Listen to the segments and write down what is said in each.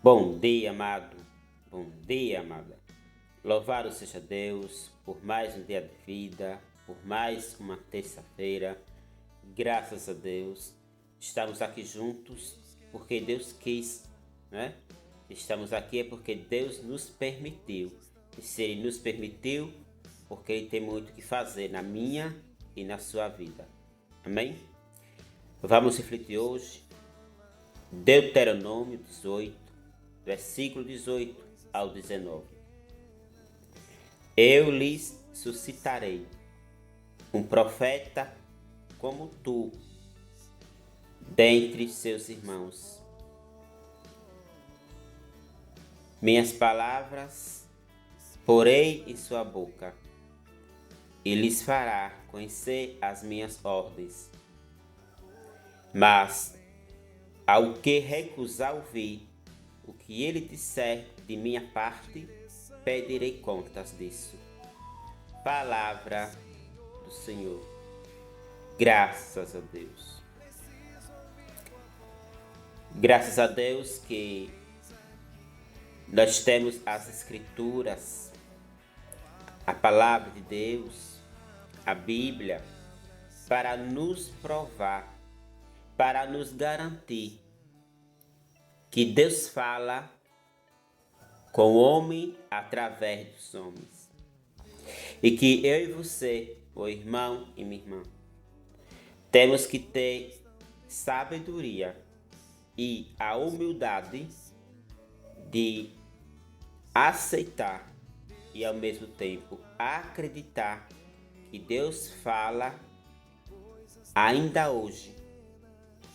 Bom dia, amado. Bom dia, amada. Louvado seja Deus por mais um dia de vida, por mais uma terça-feira. Graças a Deus, estamos aqui juntos porque Deus quis, né? Estamos aqui é porque Deus nos permitiu. E se Ele nos permitiu, porque Ele tem muito que fazer na minha e na sua vida. Amém? Vamos refletir hoje Deuteronômio 18, versículo 18 ao 19. Eu lhes suscitarei um profeta como tu, dentre seus irmãos. Minhas palavras porei em sua boca, e lhes fará conhecer as minhas ordens. Mas, ao que recusar ouvir o que ele disser de minha parte, pedirei contas disso. Palavra do Senhor. Graças a Deus. Graças a Deus que nós temos as Escrituras, a Palavra de Deus, a Bíblia, para nos provar, para nos garantir que Deus fala com o homem através dos homens. E que eu e você, o irmão e minha irmã, temos que ter sabedoria e a humildade de aceitar e ao mesmo tempo acreditar que Deus fala ainda hoje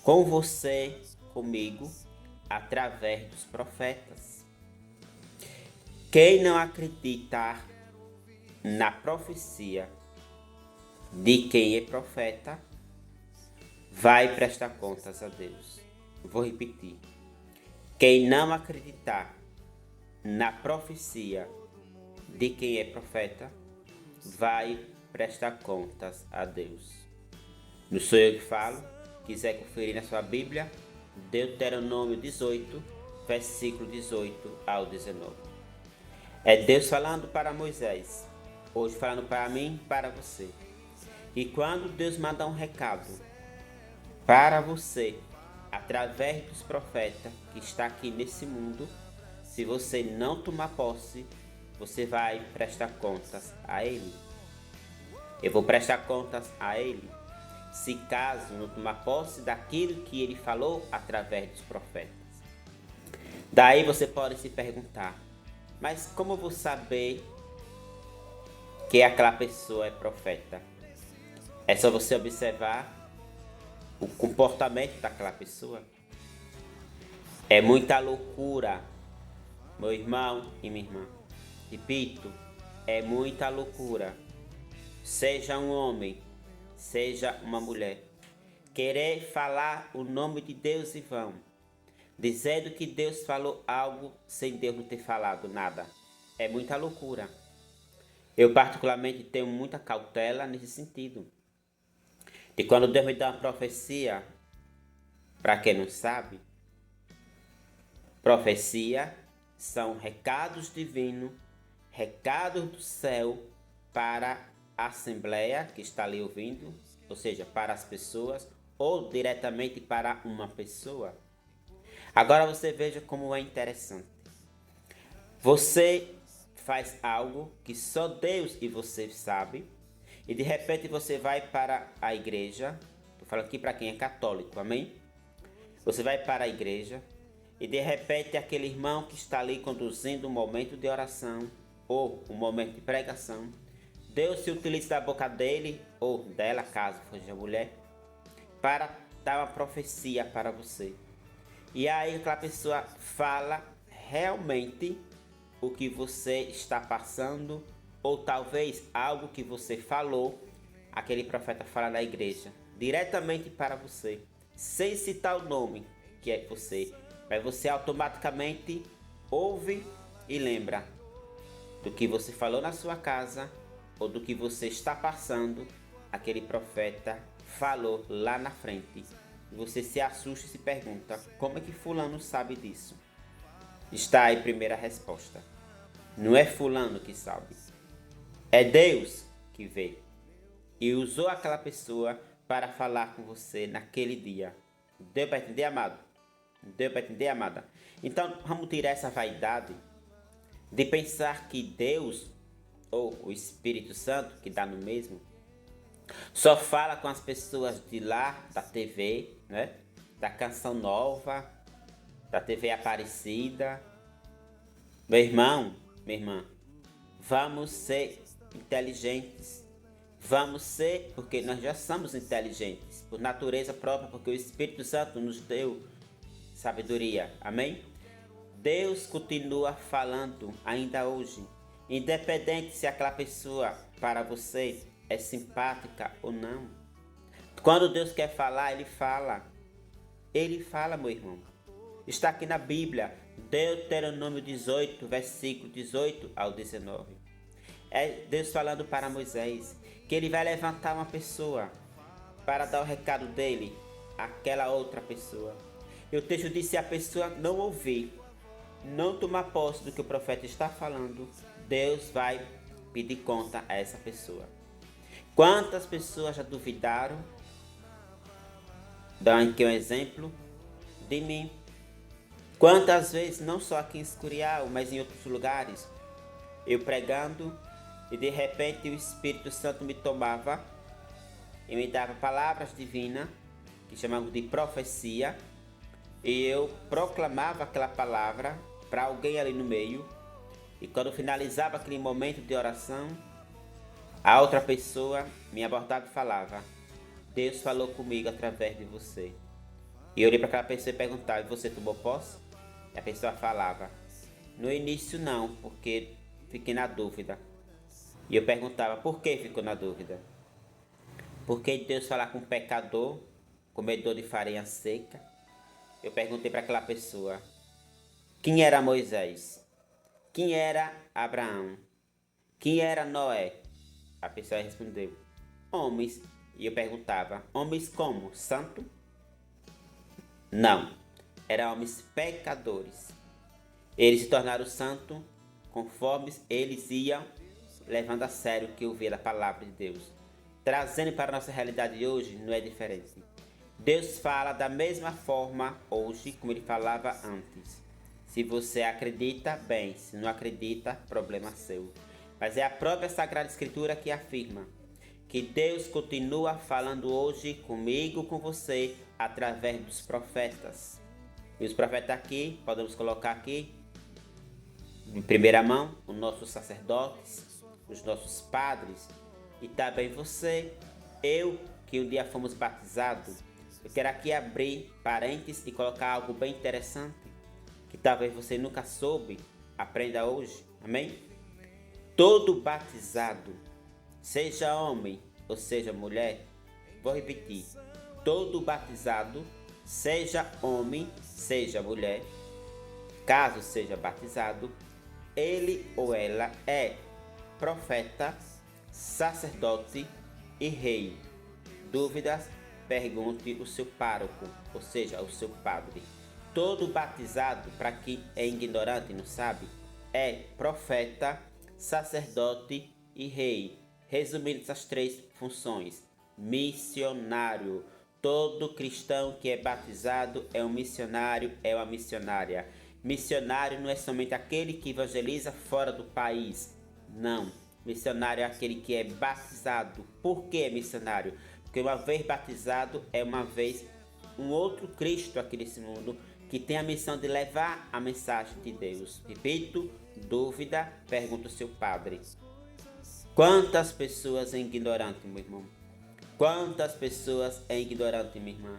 com você, comigo, através dos profetas. Quem não acreditar na profecia de quem é profeta, vai prestar contas a Deus. Vou repetir. Quem não acreditar na profecia de quem é profeta, vai prestar contas a Deus. Não sou eu que falo. Quiser conferir na sua Bíblia, Deuteronômio 18, versículo 18 ao 19. É Deus falando para Moisés, hoje falando para mim e para você. E quando Deus manda um recado para você, através dos profetas que está aqui nesse mundo, se você não tomar posse, você vai prestar contas a Ele. Eu vou prestar contas a Ele, se caso não tomar posse daquilo que Ele falou através dos profetas. Daí você pode se perguntar, mas como eu vou saber que aquela pessoa é profeta? É só você observar o comportamento daquela pessoa. É muita loucura, meu irmão e minha irmã. Repito, é muita loucura. Seja um homem, seja uma mulher, querer falar o nome de Deus em vão, dizendo que Deus falou algo sem Deus não ter falado nada. É muita loucura. Eu particularmente tenho muita cautela nesse sentido. E quando Deus me dá uma profecia, para quem não sabe, profecia são recados divinos, recados do céu para a assembleia que está ali ouvindo, ou seja, para as pessoas, ou diretamente para uma pessoa. Agora você veja como é interessante. Você faz algo que só Deus e você sabe, e de repente você vai para a igreja. Estou falando aqui para quem é católico, amém? Você vai para a igreja e de repente aquele irmão que está ali conduzindo um momento de oração ou um momento de pregação, Deus se utiliza da boca dele ou dela, caso seja mulher, para dar uma profecia para você. E aí aquela pessoa fala realmente o que você está passando, ou talvez algo que você falou, aquele profeta fala na igreja, diretamente para você, sem citar o nome que é você. Mas você automaticamente ouve e lembra do que você falou na sua casa, ou do que você está passando, aquele profeta falou lá na frente. E você se assusta e se pergunta, como é que fulano sabe disso? Está aí a primeira resposta. Não é fulano que sabe. É Deus que vê. E usou aquela pessoa para falar com você naquele dia. Deu para entender, amado? Deu para entender, amada? Então, vamos tirar essa vaidade de pensar que Deus, ou o Espírito Santo, que dá no mesmo, só fala com as pessoas de lá, da TV, né? Da Canção Nova, da TV Aparecida. Meu irmão, minha irmã, vamos ser inteligentes. Vamos ser, porque nós já somos inteligentes, por natureza própria, porque o Espírito Santo nos deu sabedoria. Amém? Deus continua falando ainda hoje, independente se aquela pessoa para você é simpática ou não. Quando Deus quer falar, Ele fala. Ele fala, meu irmão. Está aqui na Bíblia, Deuteronômio 18, versículo 18 ao 19. É Deus falando para Moisés que ele vai levantar uma pessoa para dar o recado dele àquela outra pessoa. E o texto diz: se a pessoa não ouvir, não tomar posse do que o profeta está falando, Deus vai pedir conta a essa pessoa. Quantas pessoas já duvidaram? Dá aqui um exemplo de mim. Quantas vezes, não só aqui em Escurial, mas em outros lugares, eu pregando e de repente o Espírito Santo me tomava e me dava palavras divinas, que chamamos de profecia, e eu proclamava aquela palavra para alguém ali no meio, e quando finalizava aquele momento de oração, a outra pessoa me abordava e falava: Deus falou comigo através de você. E eu olhei para aquela pessoa e perguntava: e você tomou posse? E a pessoa falava: no início não, porque fiquei na dúvida. E eu perguntava: por que ficou na dúvida? Porque Deus falar com um pecador, comedor de farinha seca? Eu perguntei para aquela pessoa: quem era Moisés? Quem era Abraão? Quem era Noé? A pessoa respondeu: homens. E eu perguntava: homens como? Santo? Não, eram homens pecadores. Eles se tornaram santos conforme eles iam levando a sério o que ouvia da palavra de Deus. Trazendo para a nossa realidade de hoje, não é diferente. Deus fala da mesma forma hoje como ele falava antes. Se você acredita, bem. Se não acredita, problema seu. Mas é a própria Sagrada Escritura que afirma que Deus continua falando hoje comigo, com você, através dos profetas. E os profetas aqui, podemos colocar aqui, em primeira mão, os nossos sacerdotes, os nossos padres, e também você, eu, que um dia fomos batizados. Eu quero aqui abrir parênteses e colocar algo bem interessante, que talvez você nunca soube, aprenda hoje, amém? Todo batizado, seja homem ou seja mulher, vou repetir, todo batizado, seja homem, seja mulher, caso seja batizado, ele ou ela é profeta, sacerdote e rei. Dúvidas? Pergunte o seu pároco, ou seja, o seu padre. Todo batizado, para quem é ignorante e não sabe, é profeta, sacerdote e rei. Resumindo essas três funções: missionário. Todo cristão que é batizado é um missionário, é uma missionária. Missionário não é somente aquele que evangeliza fora do país. Não. Missionário é aquele que é batizado. Por que é missionário? Porque uma vez batizado é uma vez um outro Cristo aqui nesse mundo que tem a missão de levar a mensagem de Deus. Repito, dúvida, pergunta o seu padre. Quantas pessoas é ignorante, meu irmão? Quantas pessoas é ignorante, minha irmã?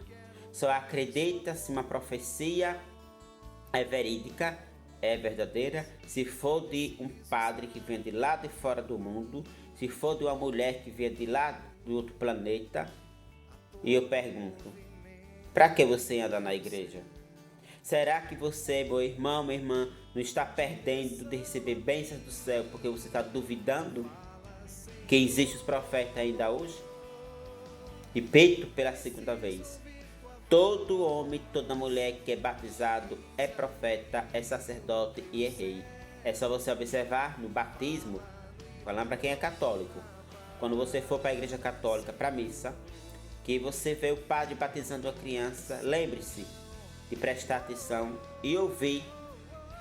Só acredita se uma profecia é verídica, é verdadeira, se for de um padre que vem de lá de fora do mundo, se for de uma mulher que vem de lá do outro planeta. E eu pergunto: para que você anda na igreja? Será que você, meu irmão, minha irmã, não está perdendo de receber bênçãos do céu porque você está duvidando que existem os profetas ainda hoje? Repito pela segunda vez: Todo homem, toda mulher que é batizado é profeta, é sacerdote e é rei. É só você observar no batismo, falando para quem é católico. Quando você for para a igreja católica, para a missa, que você vê o padre batizando a criança, lembre-se de prestar atenção e ouvir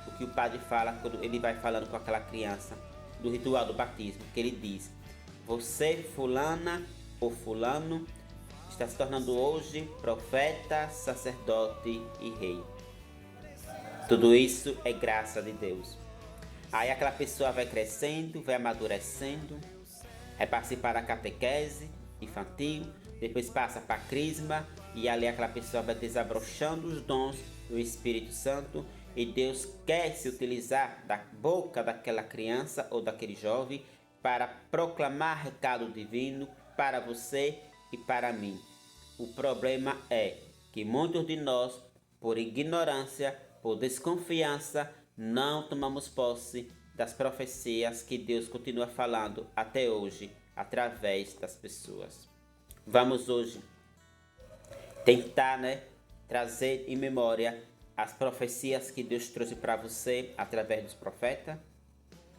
o que o padre fala quando ele vai falando com aquela criança do ritual do batismo, que ele diz: você, fulana ou fulano, está se tornando hoje profeta, sacerdote e rei. Tudo isso é graça de Deus. Aí aquela pessoa vai crescendo, vai amadurecendo, vai participar da catequese infantil, depois passa para a crisma, e ali aquela pessoa vai desabrochando os dons do Espírito Santo, e Deus quer se utilizar da boca daquela criança ou daquele jovem para proclamar recado divino para você e para mim. O problema é que muitos de nós, por ignorância, por desconfiança, não tomamos posse das profecias que Deus continua falando até hoje através das pessoas. Vamos hoje tentar, trazer em memória as profecias que Deus trouxe para você através dos profetas.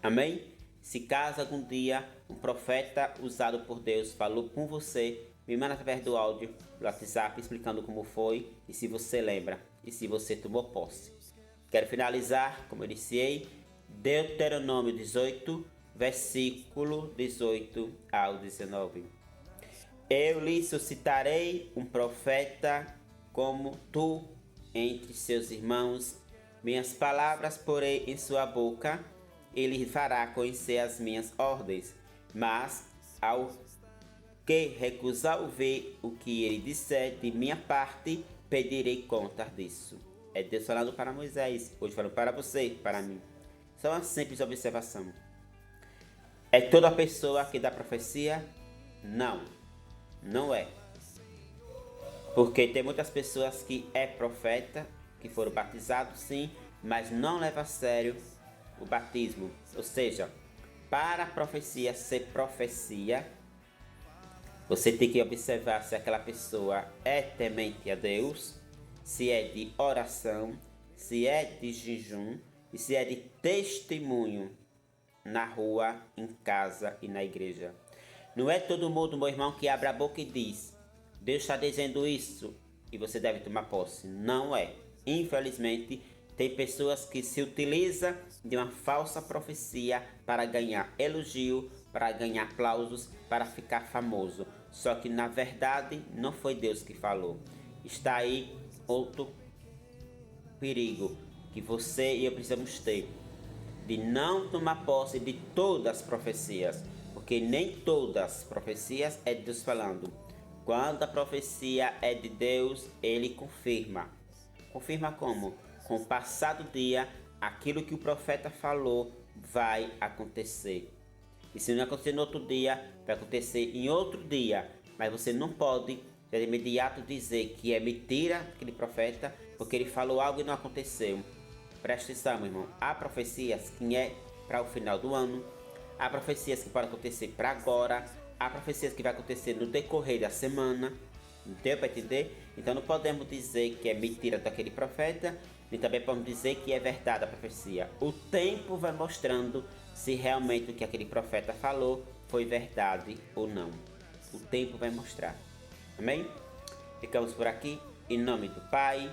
Amém? Se caso algum dia um profeta usado por Deus falou com você, me manda através do áudio, do WhatsApp, explicando como foi e se você lembra e se você tomou posse. Quero finalizar, como eu iniciei, Deuteronômio 18, versículo 18 ao 19. Eu lhe suscitarei um profeta como tu entre seus irmãos, minhas palavras porei em sua boca, ele fará conhecer as minhas ordens, mas ao que recusar ouvir o que ele disser de minha parte, pedirei conta disso. É Deus falando para Moisés, hoje falando para você, para mim. Só uma simples observação. É toda pessoa que dá profecia? Não, não é. Porque tem muitas pessoas que é profeta, que foram batizados sim, mas não leva a sério o batismo. Ou seja, para a profecia ser profecia, você tem que observar se aquela pessoa é temente a Deus, se é de oração, se é de jejum e se é de testemunho na rua, em casa e na igreja. Não é todo mundo, meu irmão, que abre a boca e diz: Deus está dizendo isso e você deve tomar posse. Não é. Infelizmente, tem pessoas que se utilizam de uma falsa profecia para ganhar elogio, para ganhar aplausos, para ficar famoso. Só que na verdade não foi Deus que falou. Está aí outro perigo que você e eu precisamos ter, de não tomar posse de todas as profecias, porque nem todas as profecias é de Deus falando. Quando a profecia é de Deus, ele confirma. Confirma como? Com o passar do dia, aquilo que o profeta falou vai acontecer. E se não acontecer no outro dia, vai acontecer em outro dia. Mas você não pode de imediato dizer que é mentira aquele profeta, porque ele falou algo e não aconteceu. Presta atenção, meu irmão. Há profecias que é para o final do ano. Há profecias que podem acontecer para agora. Há profecias que vai acontecer no decorrer da semana. Deu para entender? Então não podemos dizer que é mentira daquele profeta, nem também podemos dizer que é verdade a profecia. O tempo vai mostrando se realmente o que aquele profeta falou foi verdade ou não. O tempo vai mostrar. Amém? Ficamos por aqui. Em nome do Pai,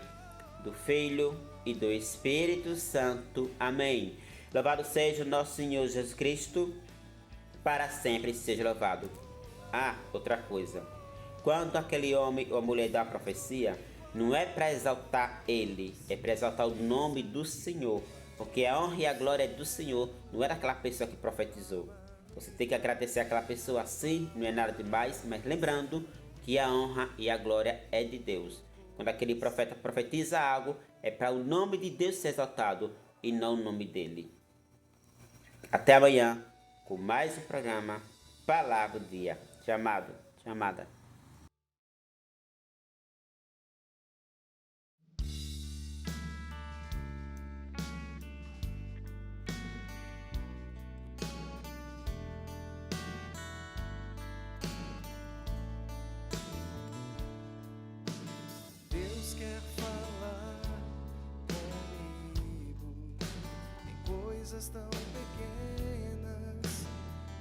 do Filho e do Espírito Santo. Amém. Louvado seja o nosso Senhor Jesus Cristo, para sempre seja louvado. Ah, outra coisa. Quando aquele homem ou mulher dá a profecia, não é para exaltar ele, é para exaltar o nome do Senhor. Porque a honra e a glória é do Senhor, não é daquela pessoa que profetizou. Você tem que agradecer aquela pessoa sim, não é nada demais, mas lembrando que a honra e a glória é de Deus. Quando aquele profeta profetiza algo, é para o nome de Deus ser exaltado e não o nome dele. Até amanhã com mais um programa Palavra do Dia. Chamada. coisas tão pequenas,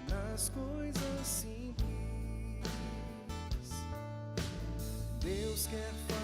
nas coisas simples. Deus quer fazer